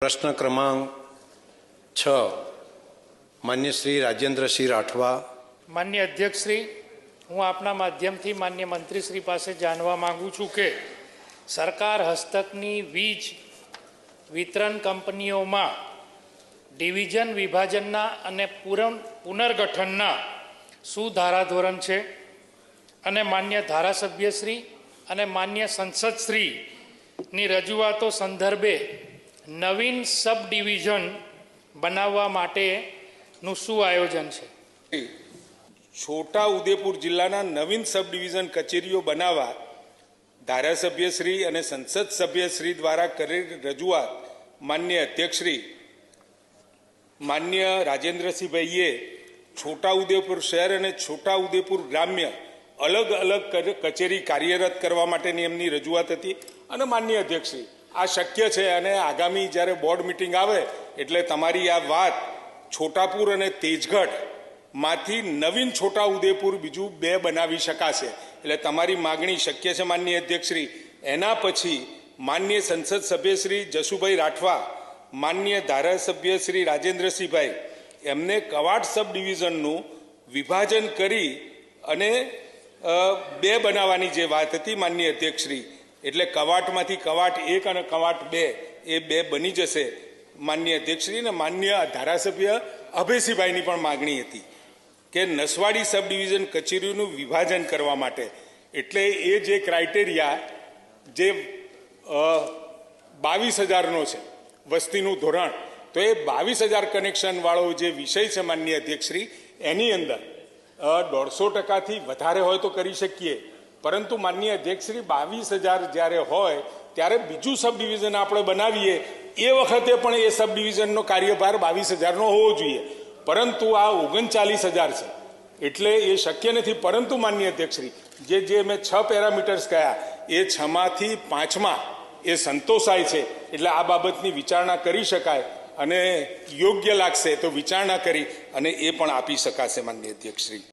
પ્રશ્ન ક્રમાંક 6 માન્ય શ્રી રાજેન્દ્રસિંહ રાઠવા। માન્ય અધ્યક્ષશ્રી, હું આપના માધ્યમથી માન્ય મંત્રીશ્રી પાસે જાણવા માંગુ છું કે સરકાર હસ્તકની વીજ વિતરણ કંપનીઓમાં ડિવિઝન વિભાજનના અને પુનર્ગઠનના શું ધારાધોરણ છે અને માન્ય ધારાસભ્યશ્રી અને માન્ય સંસદશ્રીની રજૂઆતો સંદર્ભે નવીન સબ ડિવિઝન બનાવવા માટેનું શું આયોજન છે? છોટા ઉદેપુર જિલ્લાના નવીન સબ ડિવિઝન કચેરીઓ બનાવવા ધારાસભ્યશ્રી અને સંસદ સભ્યશ્રી દ્વારા કરેલી રજૂઆત માન્ય અધ્યક્ષશ્રી માન્ય રાજેન્દ્રસિંહભાઈએ છોટા ઉદેપુર શહેર અને છોટા ઉદેપુર ગ્રામ્ય અલગ અલગ કચેરી કાર્યરત કરવા માટેની એમની રજૂઆત હતી અને માન્ય અધ્યક્ષશ્રી આ શક્ય છે અને આગામી જ્યારે બોર્ડ મિટિંગ આવે એટલે તમારી આ વાત છોટાપુર અને તેજગઢ માંથી નવીન છોટા ઉદેપુર બીજું 2 બનાવી શકાશે એટલે તમારી માગણી શક્ય છે માન્ય અધ્યક્ષશ્રી। એના પછી માન્ય સંસદ સભ્યશ્રી જશુભાઈ રાઠવા, માન્ય ધારાસભ્ય શ્રી રાજેન્દ્રસિંહભાઈ એમને કવાટ સબ ડિવિઝનનું વિભાજન કરી અને 2 બનાવવાની જે વાત હતી માન્ય અધ્યક્ષશ્રી, એટલે કવાટમાંથી કવાટ 1 અને કવાટ 2 એ 2 બની જશે માન્ય અધ્યક્ષશ્રી। અને માન્ય ધારાસભ્ય અભયસિંહભાઈની પણ માગણી હતી કે નસવાડી સબ ડિવિઝન કચેરીનું વિભાજન કરવા માટે, એટલે એ જે ક્રાઇટેરિયા જે 22,000નો છે વસ્તીનું ધોરણ, તો એ 22,000 કનેક્શનવાળો જે વિષય છે માન્ય અધ્યક્ષશ્રી એની અંદર 150%થી વધારે હોય તો કરી શકીએ, પરંતુ માન્ય અધ્યક્ષશ્રી 22,000 જ્યારે હોય ત્યારે બીજું સબ ડિવિઝન આપણે બનાવીએ એ વખતે પણ એ સબ ડિવિઝનનો કાર્યભાર 22,000નો હોવો જોઈએ, પરંતુ આ 39,000 છે એટલે એ શક્ય નથી। પરંતુ માન્ય અધ્યક્ષશ્રી જે મેં 6 પેરામીટર્સ કહ્યા એ 6માંથી 5માં એ સંતોષાય છે, એટલે આ બાબતની વિચારણા કરી શકાય અને યોગ્ય લાગશે તો વિચારણા કરી અને એ પણ આપી શકાશે માન્ય અધ્યક્ષશ્રી।